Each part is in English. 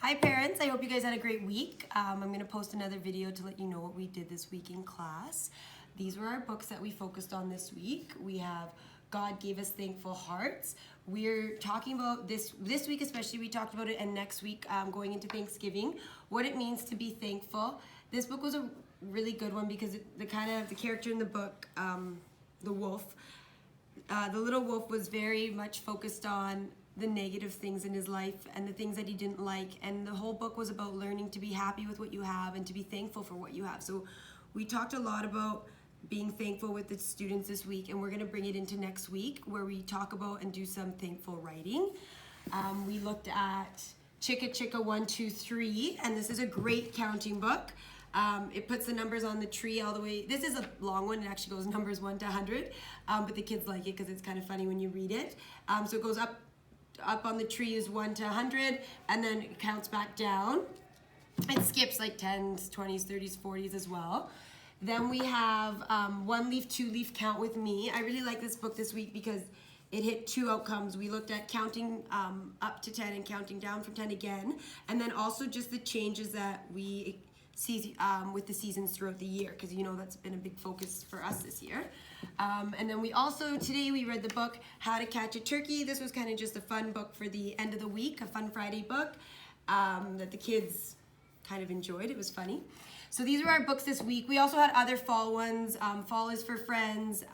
Hi parents, I hope you guys had a great week. I'm going to post another video to let you know what we did this week in class. These were our books that we focused on this week. We have God Gave Us Thankful Hearts. We're talking about this week especially, we talked about it, and next week going into Thanksgiving, what it means to be thankful. This book was a really good one because the character in the book, the wolf, the little wolf was very much focused on the negative things in his life and the things that he didn't like, and the whole book was about learning to be happy with what you have and to be thankful for what you have. So we talked a lot about being thankful with the students this week, and we're going to bring it into next week where we talk about and do some thankful writing. We looked at Chicka Chicka 1, 2, 3, and this is a great counting book. It puts the numbers on the tree all the way. This is a long one. It actually goes numbers 1 to 100, but the kids like it because it's kind of funny when you read it. So it goes up on the tree is 1 to 100, and then it counts back down. It skips like 10s, 20s, 30s, 40s as well. Then we have 1 leaf, 2 leaf, count with me. I really like this book this week because it hit 2 outcomes. We looked at counting up to 10 and counting down from 10 again, and then also just the changes that we see with the seasons throughout the year, because you know that's been a big focus for us this year. And then we also, today we read the book How to Catch a Turkey. This was kind of just a fun book for the end of the week, a fun Friday book that the kids kind of enjoyed. It was funny. So these were our books this week. We also had other fall ones. Fall is for Friends.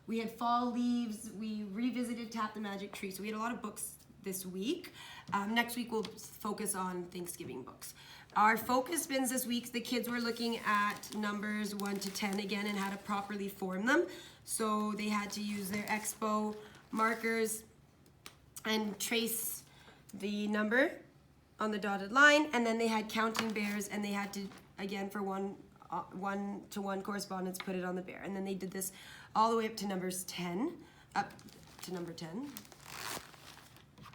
We had Fall Leaves. We revisited Tap the Magic Tree. So we had a lot of books this week. Next week we'll focus on Thanksgiving books. Our focus bins this week, the kids were looking at numbers 1 to 10 again and how to properly form them. So they had to use their Expo markers and trace the number on the dotted line, and then they had counting bears, and they had to, again, for one-to-one correspondence, put it on the bear. And then they did this all the way up to numbers 10, up to number 10.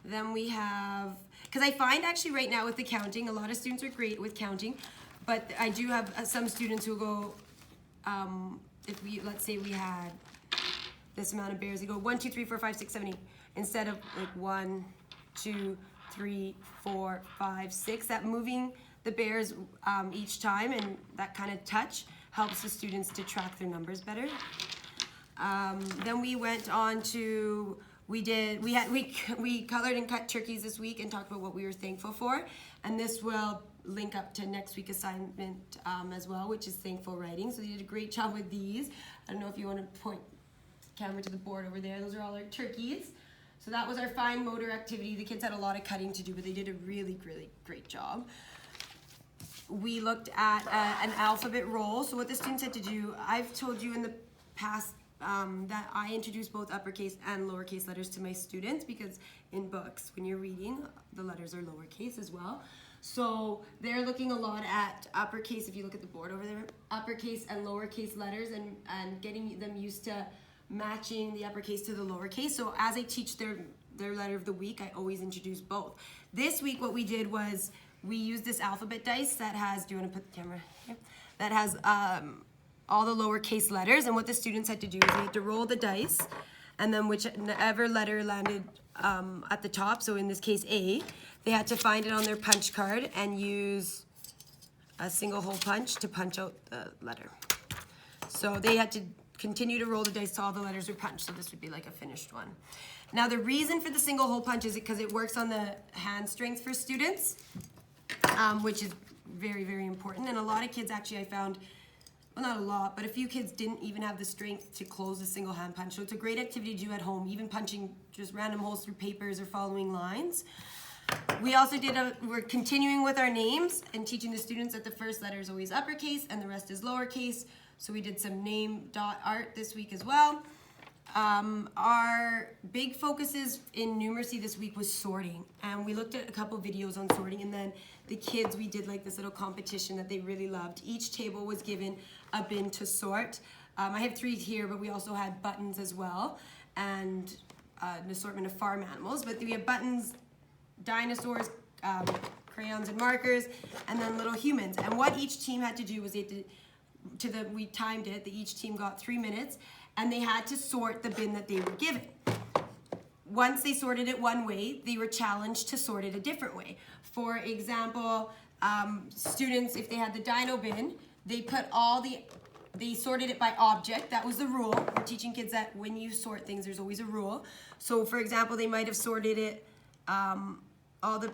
Then we have, because I find actually right now with the counting, a lot of students are great with counting, but I do have some students who go, if we, let's say we had this amount of bears, they go 1, 2, 3, 4, 5, 6, 7, 8, instead of like 1, 2, 3, 4, 5, 6, that moving the bears each time and that kind of touch helps the students to track their numbers better. Then we went on to, we colored and cut turkeys this week and talked about what we were thankful for, and this will link up to next week's assignment as well, which is thankful writing. So they did a great job with these. I don't know if you want to point the camera to the board over there. Those are all our turkeys. So that was our fine motor activity. The kids had a lot of cutting to do, but they did a really, really great job. We looked at an alphabet roll. So what the students had to do, I've told you in the past that I introduce both uppercase and lowercase letters to my students, because in books, when you're reading, the letters are lowercase as well. So they're looking a lot at uppercase, if you look at the board over there, uppercase and lowercase letters, and getting them used to matching the uppercase to the lowercase. So as I teach their letter of the week, I always introduce both. This week what we did was we used this alphabet dice that has, do you want to put the camera here? That has all the lowercase letters, and what the students had to do is they had to roll the dice, and then whichever letter landed at the top, so in this case A, they had to find it on their punch card and use a single hole punch to punch out the letter. So they had to continue to roll the dice till all the letters were punched, so this would be like a finished one. Now the reason for the single hole punch is because it works on the hand strength for students, which is very, very important. And a lot of kids actually, I found, well, not a lot, but a few kids didn't even have the strength to close a single hand punch. So it's a great activity to do at home, even punching just random holes through papers or following lines. We also we're continuing with our names and teaching the students that the first letter is always uppercase and the rest is lowercase. So we did some name dot art this week as well. Our big focuses in numeracy this week was sorting, and we looked at a couple videos on sorting, and then the kids, we did like this little competition that they really loved. Each table was given a bin to sort. I have 3 here, but we also had buttons as well, and an assortment of farm animals. But we have buttons, dinosaurs, crayons and markers, and then little humans. And what each team had to do was we timed it, that each team got 3 minutes, and they had to sort the bin that they were given. once they sorted it one way, they were challenged to sort it a different way. For example, students, if they had the dino bin, they sorted it by object. That was the rule. We're teaching kids that when you sort things, there's always a rule. So for example, they might have sorted it, all the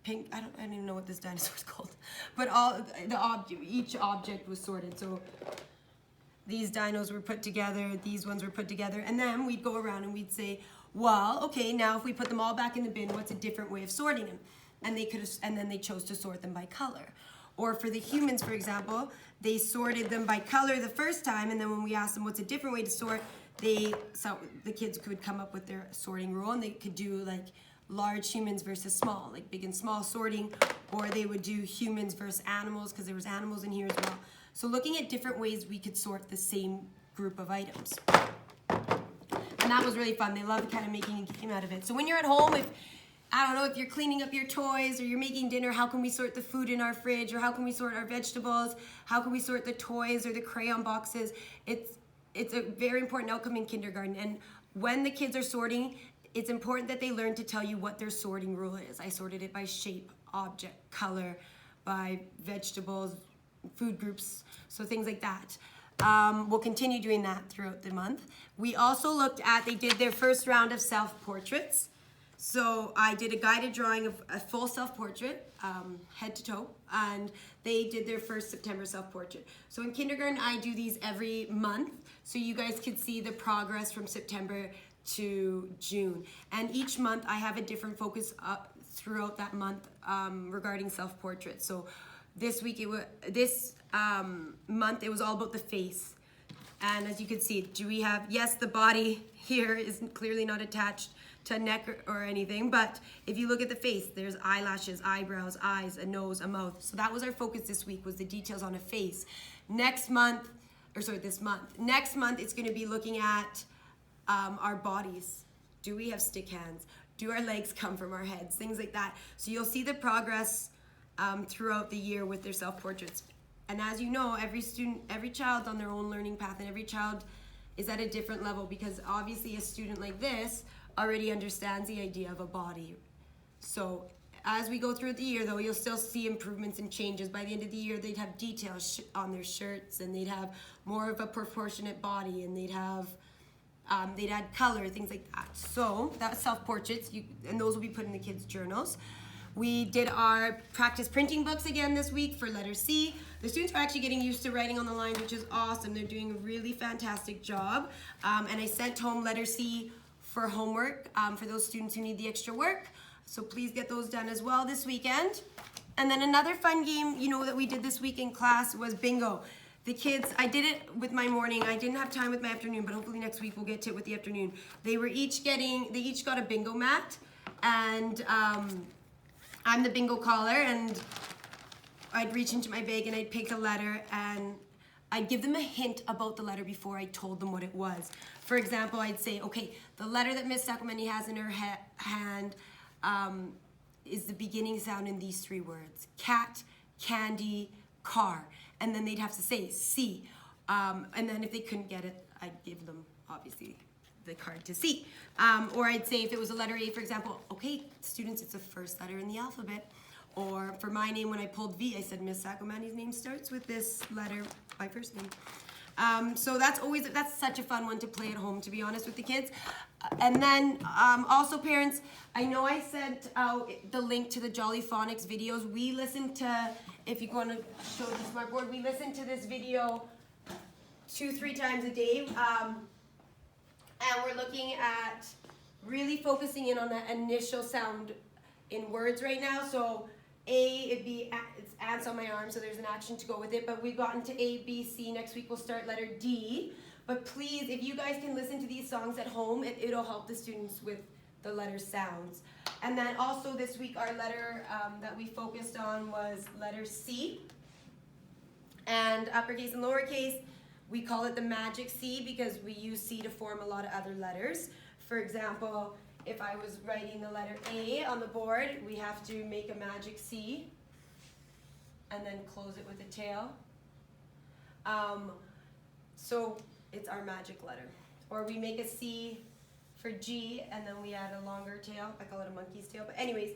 pink, I don't even know what this dinosaur is called, but each object was sorted. So these dinos were put together, these ones were put together, and then we'd go around and we'd say, well, okay, now if we put them all back in the bin, what's a different way of sorting them? And then they chose to sort them by color. Or for the humans, for example, they sorted them by color the first time, and then when we asked them what's a different way to sort, so the kids could come up with their sorting rule, and they could do like large humans versus small, like big and small sorting, or they would do humans versus animals, because there was animals in here as well. So looking at different ways we could sort the same group of items. And that was really fun. They loved kind of making a game out of it. So when you're at home, I don't know, if you're cleaning up your toys or you're making dinner, how can we sort the food in our fridge, or how can we sort our vegetables? How can we sort the toys or the crayon boxes? It's a very important outcome in kindergarten. And when the kids are sorting, it's important that they learn to tell you what their sorting rule is. I sorted it by shape, object, color, by vegetables, food groups, so things like that. We'll continue doing that throughout the month. We also looked at, they did their first round of self-portraits. So I did a guided drawing of a full self-portrait, head to toe, and they did their first September self-portrait. So in kindergarten, I do these every month, so you guys could see the progress from September to June. And each month, I have a different focus throughout that month regarding self-portraits. So this month, it was all about the face. And as you can see, yes, the body here is clearly not attached to a neck or anything, but if you look at the face, there's eyelashes, eyebrows, eyes, a nose, a mouth. So that was our focus this week, was the details on a face. This month, it's gonna be looking at our bodies. Do we have stick hands? Do our legs come from our heads? Things like that. So you'll see the progress throughout the year with their self-portraits. And as you know, every child's on their own learning path, and every child is at a different level, because obviously a student like this already understands the idea of a body. So as we go through the year, though, you'll still see improvements and changes. By the end of the year, they'd have details on their shirts, and they'd have more of a proportionate body, and they'd add color, things like that. So that's self-portraits, and those will be put in the kids' journals. We did our practice printing books again this week for letter C. The students are actually getting used to writing on the lines, which is awesome. They're doing a really fantastic job. And I sent home letter C for homework for those students who need the extra work. So please get those done as well this weekend. And then another fun game, that we did this week in class was bingo. The kids, I did it with my morning. I didn't have time with my afternoon, but hopefully next week we'll get to it with the afternoon. They each got a bingo mat, and I'm the bingo caller, and I'd reach into my bag and I'd pick a letter, and I'd give them a hint about the letter before I told them what it was. For example, I'd say, okay, the letter that Miss Sacramento has in her hand is the beginning sound in these three words: cat, candy, car. And then they'd have to say C. And then if they couldn't get it, I'd give them, obviously, the card to C. Or I'd say if it was a letter A, for example, okay, students, it's the first letter in the alphabet. Or for my name, when I pulled V, I said, Miss Saccomanni's name starts with this letter, my first name. So that's such a fun one to play at home, to be honest with the kids. And then also parents, I know I sent out the link to the Jolly Phonics videos. We listened to, if you want to show the smart board, we listen to this video 2-3 times a day. And we're looking at really focusing in on that initial sound in words right now. So A, it's ants on my arm, so there's an action to go with it. But we've gotten to A, B, C. Next week we'll start letter D. But please, if you guys can listen to these songs at home, it'll help the students with the letter sounds. And then also this week our letter that we focused on was letter C. And uppercase and lowercase, we call it the magic C because we use C to form a lot of other letters. For example, if I was writing the letter A on the board, we have to make a magic C and then close it with a tail. So it's our magic letter. or we make a C for G, and then we add a longer tail. I call it a monkey's tail. But anyways,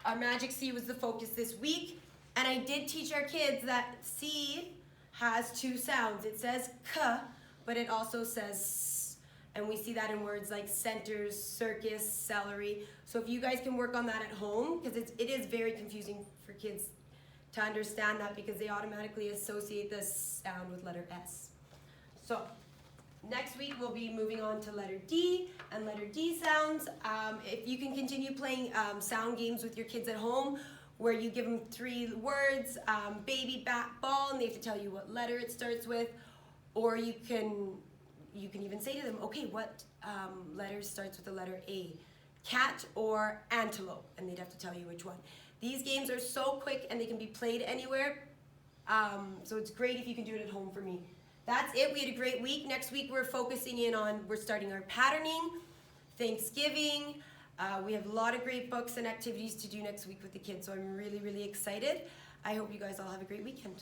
our magic C was the focus this week. And I did teach our kids that C has two sounds. It says K, but it also says S. And we see that in words like centers, circus, celery. So if you guys can work on that at home, because it is very confusing for kids to understand that, because they automatically associate the sound with letter S. So next week we'll be moving on to letter D and letter D sounds. If you can continue playing sound games with your kids at home, where you give them 3 words, baby, bat, ball, and they have to tell you what letter it starts with, or you can even say to them, okay, what letter starts with the letter A? Cat or antelope? And they'd have to tell you which one. These games are so quick and they can be played anywhere, so it's great if you can do it at home for me. That's it. We had a great week. Next week we're focusing in on, we're starting our patterning, Thanksgiving. We have a lot of great books and activities to do next week with the kids, so I'm really, really excited. I hope you guys all have a great weekend.